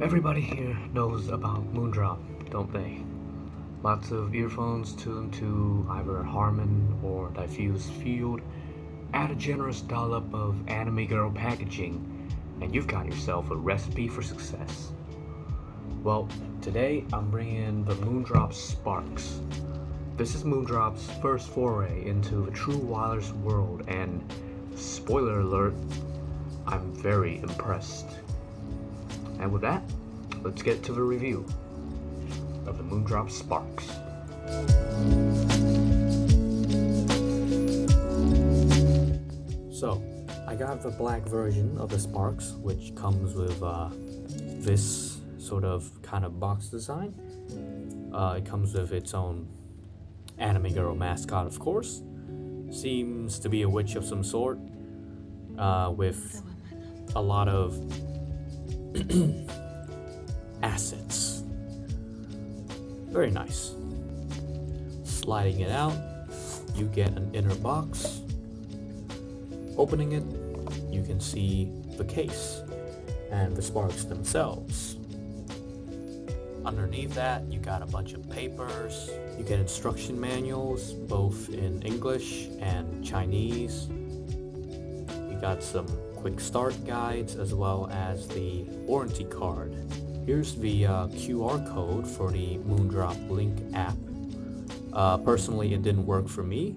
Everybody here knows about Moondrop, don't they? Lots of earphones tuned to either Harman or diffuse field. Add a generous dollop of anime girl packaging, and you've got yourself a recipe for success. Well, today I'm bringing the Moondrop Sparks. This is Moondrop's first foray into the true wireless world, and spoiler alert, I'm very impressed. And with that, let's get to the review of the Moondrop Sparks. So, I got the black version of the Sparks, which comes with this sort of kind of box design. It comes with its own anime girl mascot, of course. Seems to be a witch of some sort, with a lot of assets. Very nice. Sliding it out, you get an inner box. Opening it, you can see the case and the Sparks themselves. Underneath that, you got a bunch of papers. You get instruction manuals, both in English and Chinese. You got some quick start guides as well as the warranty card. Here's the QR code for the Moondrop Link app. Personally, it didn't work for me,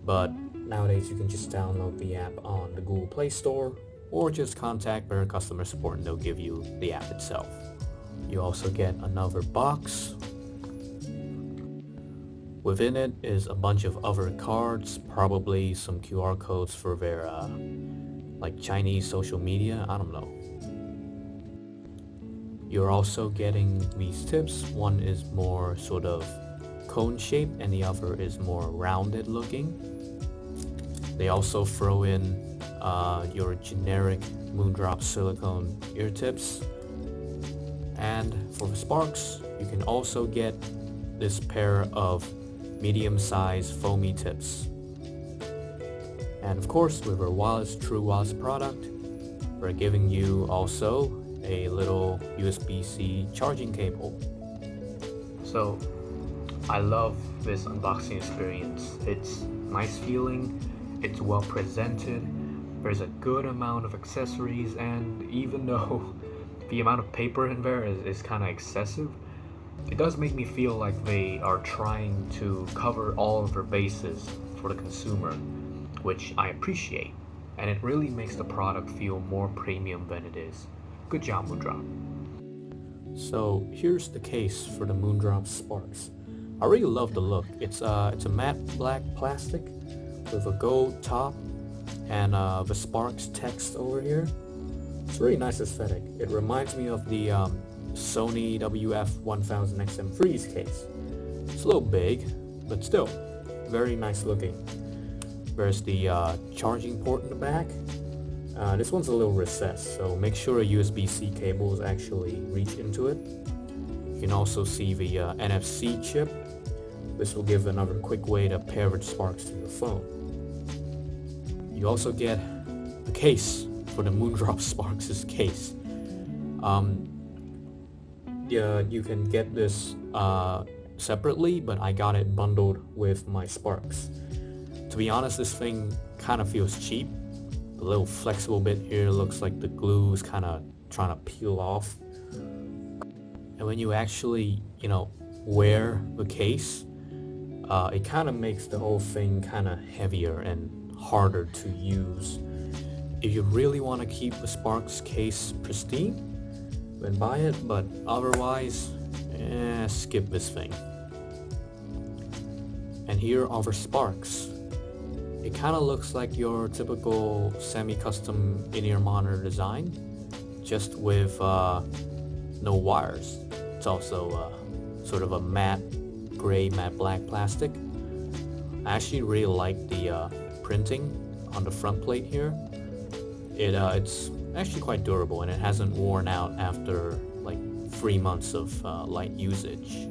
but nowadays you can just download the app on the Google Play Store or just contact their customer support and they'll give you the app itself. You also get another box. Within it is a bunch of other cards, probably some QR codes for their like Chinese social media, I don't know. You're also getting these tips. One is more sort of cone shaped and the other is more rounded looking. They also throw in your generic Moondrop silicone ear tips. And for the Sparks, you can also get this pair of medium-sized foamy tips. And of course, with our true wireless product, we're giving you also a little USB-C charging cable. So, I love this unboxing experience. It's nice feeling, it's well presented, there's a good amount of accessories, and even though the amount of paper in there is kind of excessive, it does make me feel like they are trying to cover all of their bases for the consumer, which I appreciate, and it really makes the product feel more premium than it is. Good job, Moondrop. So here's the case for the Moondrop Sparks. I really love the look. It's a matte black plastic with a gold top and the Sparks text over here. It's a really nice aesthetic. It reminds me of the Sony WF-1000XM3's case. It's a little big, but still very nice looking. There's the charging port in the back. This one's a little recessed, so make sure a USB-C cables actually reach into it. You can also see the NFC chip. This will give another quick way to pair the Sparks to your phone. You also get the case for the Moondrop Sparks' case. Yeah, you can get this separately, but I got it bundled with my Sparks. To be honest, this thing kind of feels cheap. The little flexible bit here looks like the glue is kind of trying to peel off. And when you actually, wear the case, it kind of makes the whole thing kind of heavier and harder to use. If you really want to keep the Sparks case pristine, then buy it, but otherwise, skip this thing. And here are the Sparks. It kind of looks like your typical semi-custom in-ear monitor design, just with no wires. It's also sort of a matte black plastic. I actually really like the printing on the front plate here. It's actually quite durable and it hasn't worn out after like 3 months of light usage.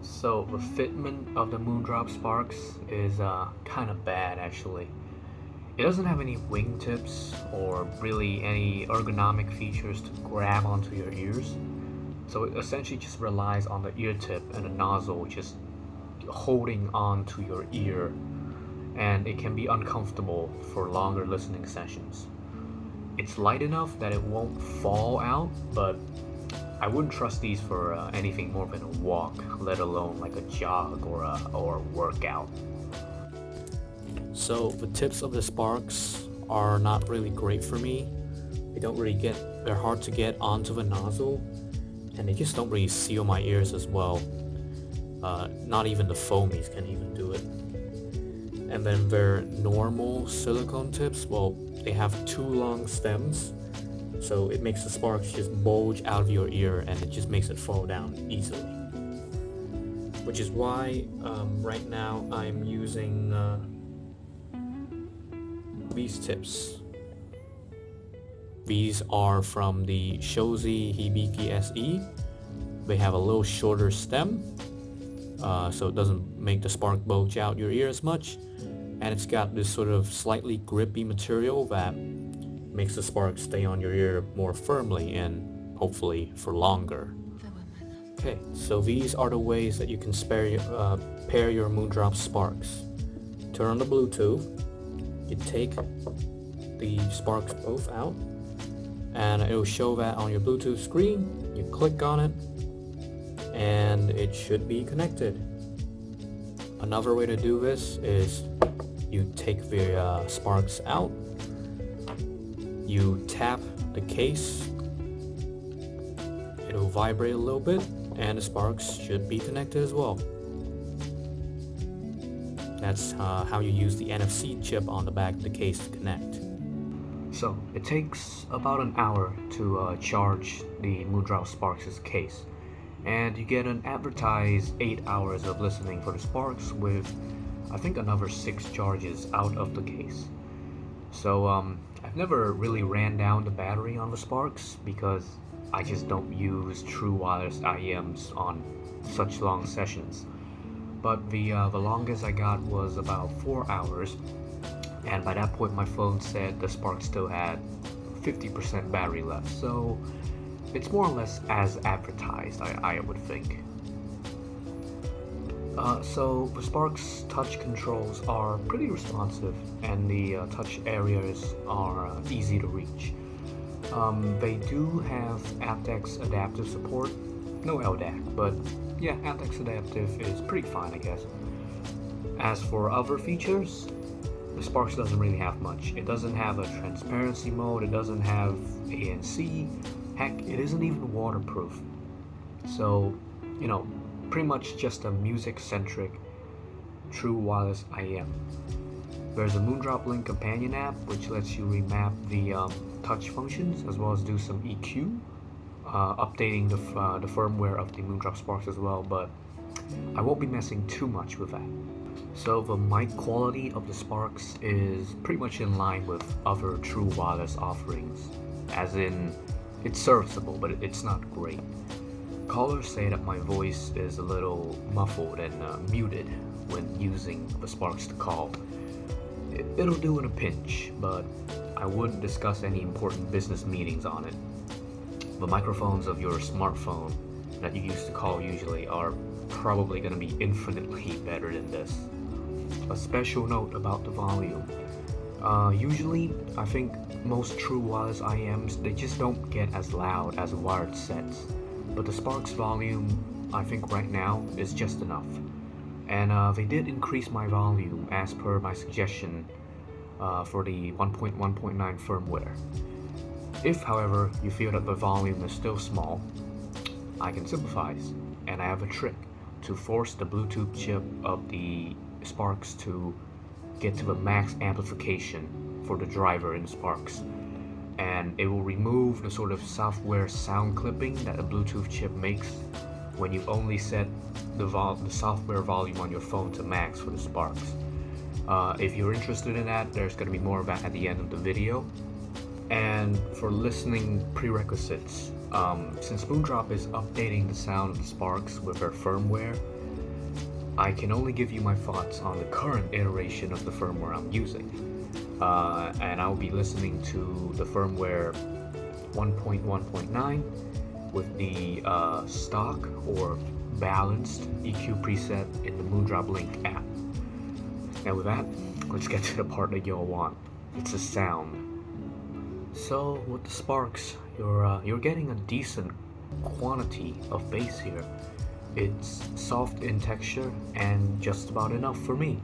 So the fitment of the Moondrop Sparks is kind of bad actually. It doesn't have any wingtips or really any ergonomic features to grab onto your ears, so it essentially just relies on the ear tip and the nozzle just holding on to your ear, and it can be uncomfortable for longer listening sessions. It's light enough that it won't fall out, but I wouldn't trust these for anything more than a walk, let alone like a jog or a workout. So the tips of the Sparks are not really great for me. They're hard to get onto the nozzle, and they just don't really seal my ears as well. Not even the foamies can even do it. And then their normal silicone tips, well, they have two long stems, so it makes the Sparks just bulge out of your ear, and it just makes it fall down easily. Which is why right now I'm using these tips. These are from the Shozi Hibiki SE. They have a little shorter stem, so it doesn't make the spark bulge out your ear as much, and it's got this sort of slightly grippy material that makes the spark stay on your ear more firmly and hopefully for longer. Okay, so these are the ways that you can pair your Moondrop Sparks. Turn on the Bluetooth. You take the Sparks both out, and it will show that on your Bluetooth screen. You click on it, and it should be connected. Another way to do this is you take the Sparks out, you tap the case, it'll vibrate a little bit, and the Sparks should be connected as well. That's how you use the NFC chip on the back of the case to connect. So it takes about an hour to charge the Moondrop Sparks' case, and you get an advertised 8 hours of listening for the Sparks with I think another 6 charges out of the case. So I've never really ran down the battery on the Sparks because I just don't use true wireless IEMs on such long sessions. But the longest I got was about 4 hours, and by that point my phone said the Spark still had 50% battery left, so it's more or less as advertised, I would think. So the Spark's touch controls are pretty responsive, and the touch areas are easy to reach. They do have aptX adaptive support, no LDAC, but yeah, aptX adaptive is pretty fine, I guess. As for other features, the Sparks doesn't really have much. It doesn't have a transparency mode, it doesn't have ANC, heck, it isn't even waterproof. So, you know, pretty much just a music-centric, true wireless IEM. There's a Moondrop Link companion app which lets you remap the touch functions as well as do some EQ, updating the firmware of the Moondrop Sparks as well, but I won't be messing too much with that. So the mic quality of the Sparks is pretty much in line with other true wireless offerings, as in it's serviceable, but it's not great. Callers say that my voice is a little muffled and muted when using the Sparks to call. It'll do in a pinch, but I wouldn't discuss any important business meetings on it. The microphones of your smartphone that you use to call usually are probably going to be infinitely better than this. A special note about the volume. Usually, I think most true wireless IEMs, they just don't get as loud as wired sets. But the Sparks volume, I think right now, is just enough. And they did increase my volume as per my suggestion for the 1.1.9 firmware. If, however, you feel that the volume is still small, I can sympathize, and I have a trick to force the Bluetooth chip of the Sparks to get to the max amplification for the driver in Sparks, and it will remove the sort of software sound clipping that a Bluetooth chip makes when you only set the software volume on your phone to max for the Sparks. If you're interested in that, there's going to be more of that at the end of the video. And for listening prerequisites, since Moondrop is updating the sound of the Sparks with their firmware, I can only give you my thoughts on the current iteration of the firmware I'm using. and I'll be listening to the firmware 1.1.9 with the stock or balanced EQ preset in the Moondrop Link app. And with that, let's get to the part that you'll want. It's the sound. So with the Sparks, you're getting a decent quantity of bass here. It's soft in texture and just about enough for me.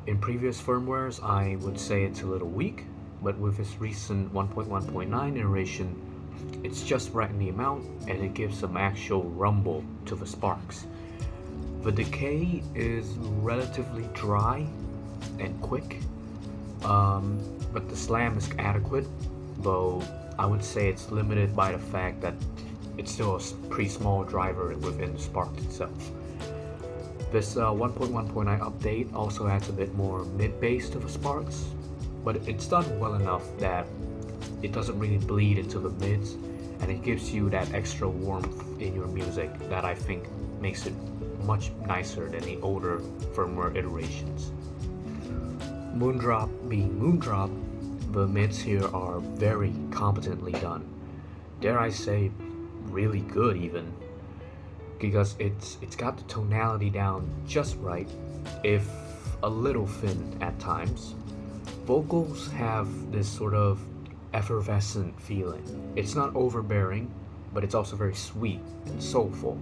In previous firmwares, I would say it's a little weak, but with this recent 1.1.9 iteration, it's just right in the amount, and it gives some actual rumble to the Sparks. The decay is relatively dry and quick, but the slam is adequate, though I would say it's limited by the fact that it's still a pretty small driver within the Sparks itself. This 1.1.9 update also adds a bit more mid-bass to the Sparks, but it's done well enough that it doesn't really bleed into the mids, and it gives you that extra warmth in your music that I think makes it much nicer than the older firmware iterations. Moondrop being Moondrop, the mids here are very competently done. Dare I say, really good even, because it's got the tonality down just right, if a little thin at times. Vocals have this sort of effervescent feeling. It's not overbearing, but it's also very sweet and soulful.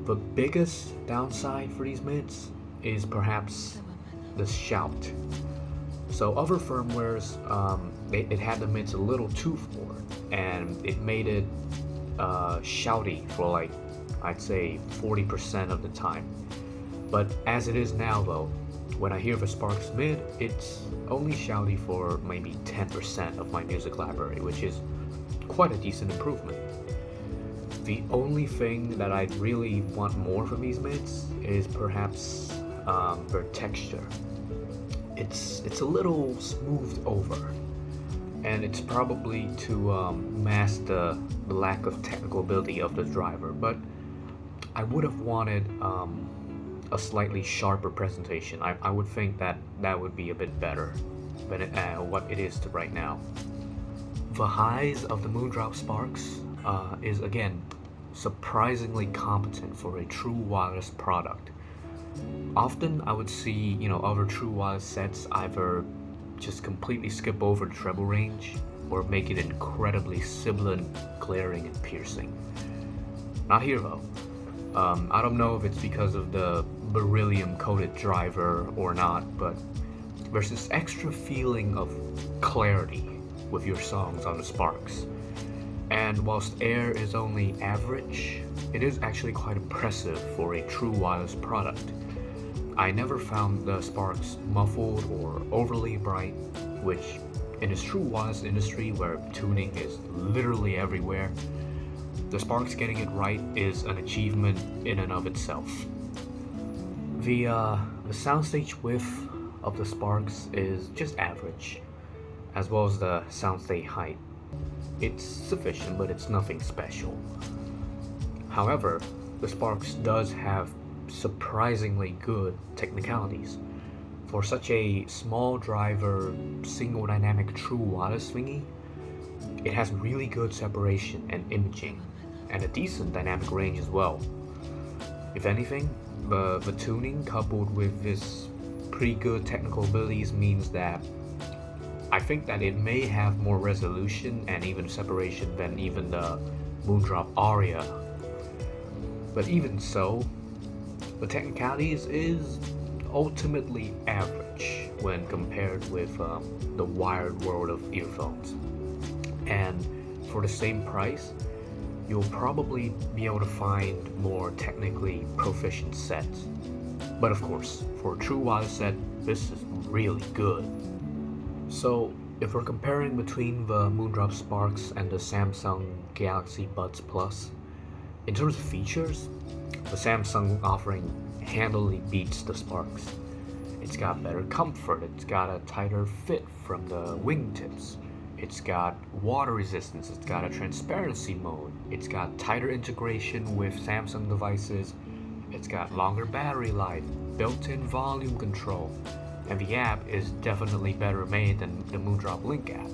The biggest downside for these mids is perhaps the shout. So other firmwares, it had the mids a little too forward, and it made it shouty for like, I'd say 40% of the time. But as it is now though, when I hear the Sparks mid, it's only shouty for maybe 10% of my music library, which is quite a decent improvement. The only thing that I'd really want more from these mids is perhaps their texture. It's a little smoothed over, and it's probably to mask the lack of technical ability of the driver, but I would have wanted a slightly sharper presentation. I would think that would be a bit better than what it is to right now. The highs of the Moondrop Sparks is again surprisingly competent for a true wireless product. Often I would see, other true wireless sets either just completely skip over the treble range or make it incredibly sibilant, glaring, and piercing. Not here though. I don't know if it's because of the beryllium coated driver or not, but there's this extra feeling of clarity with your songs on the Sparks. And whilst air is only average, it is actually quite impressive for a true wireless product. I never found the Sparks muffled or overly bright, which in this true wireless industry where tuning is literally everywhere, the Sparks getting it right is an achievement in and of itself. The soundstage width of the Sparks is just average, as well as the soundstage height. It's sufficient, but it's nothing special. However, the Sparks does have surprisingly good technicalities. For such a small driver, single dynamic true wireless thingy, it has really good separation and imaging, and a decent dynamic range as well. If anything, the tuning coupled with this pretty good technical abilities means that I think that it may have more resolution and even separation than even the Moondrop Aria. But even so, the technicalities is ultimately average when compared with the wired world of earphones. And for the same price, you'll probably be able to find more technically proficient sets. But of course, for a true wireless set, this is really good. So if we're comparing between the Moondrop Sparks and the Samsung Galaxy Buds Plus, in terms of features, the Samsung offering handily beats the Sparks. It's got better comfort, it's got a tighter fit from the wingtips, it's got water resistance, it's got a transparency mode, it's got tighter integration with Samsung devices, it's got longer battery life, built-in volume control, and the app is definitely better made than the Moondrop Link app.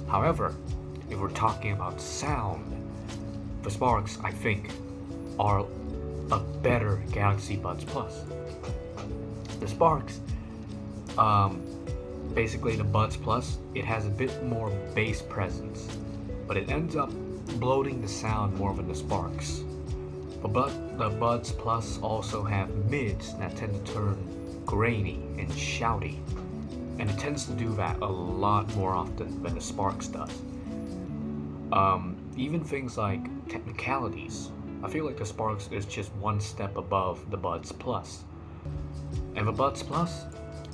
However, if we're talking about sound, the Sparks, I think, are a better Galaxy Buds Plus. The Sparks, basically the Buds Plus, it has a bit more bass presence, but it ends up bloating the sound more than the Sparks. But the Buds Plus also have mids that tend to turn grainy and shouty, and it tends to do that a lot more often than the Sparks does. Even things like technicalities, I feel like the Sparks is just one step above the Buds Plus. And the Buds Plus,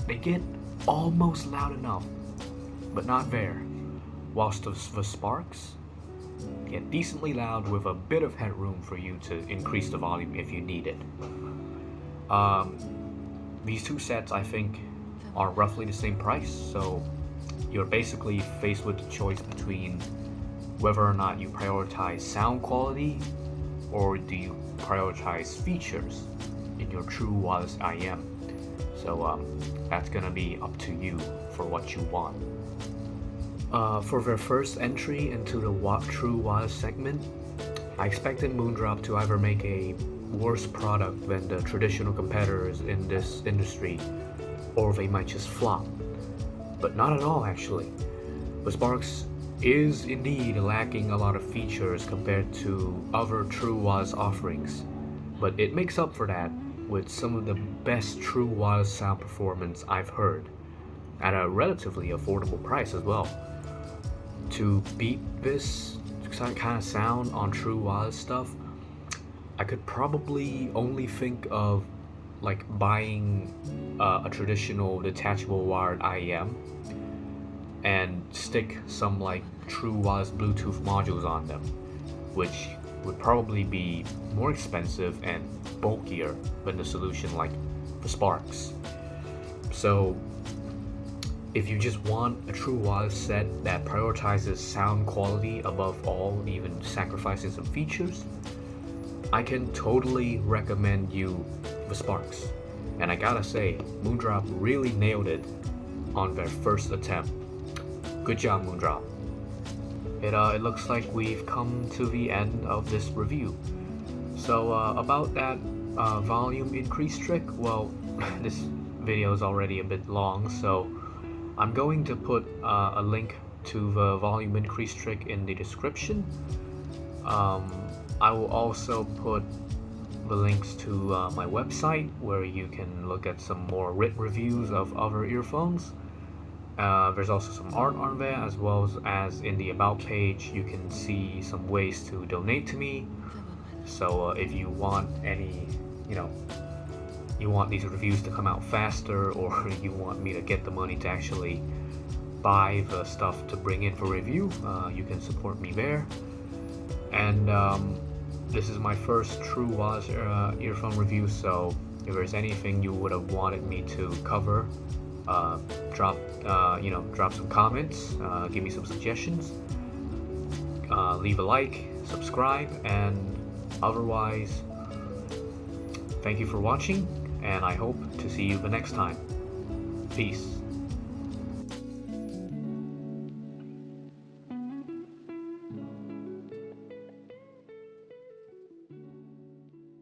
they get almost loud enough, but not there, whilst the Sparks get decently loud with a bit of headroom for you to increase the volume if you need it. These two sets, I think, are roughly the same price, so you're basically faced with the choice between whether or not you prioritize sound quality or do you prioritize features in your true wireless IM. So that's gonna be up to you for what you want. For their first entry into the true wireless segment, I expected Moondrop to either make a worse product than the traditional competitors in this industry, or they might just flop. But not at all, actually. The Sparks is indeed lacking a lot of features compared to other true wireless offerings, but it makes up for that with some of the best true wireless sound performance I've heard, at a relatively affordable price as well. To beat this kind of sound on true wireless stuff, I could probably only think of like buying a traditional detachable wired IEM and stick some like true wireless Bluetooth modules on them, which would probably be more expensive and bulkier than the solution like the Sparks. So if you just want a true wireless set that prioritizes sound quality above all, even sacrificing some features, I can totally recommend you the Sparks. And I gotta say, Moondrop really nailed it on their first attempt. Good job, Moondrop. It looks like we've come to the end of this review. So about that volume increase trick, well, this video is already a bit long, so I'm going to put a link to the volume increase trick in the description. I will also put the links to my website where you can look at some more written reviews of other earphones. There's also some art on there, as well as in the about page you can see some ways to donate to me. So if you want any, you want these reviews to come out faster, or you want me to get the money to actually buy the stuff to bring in for review, you can support me there. And this is my first true wireless earphone review, so if there's anything you would have wanted me to cover, drop some comments, give me some suggestions, leave a like, subscribe, and otherwise, thank you for watching, and I hope to see you the next time. Peace.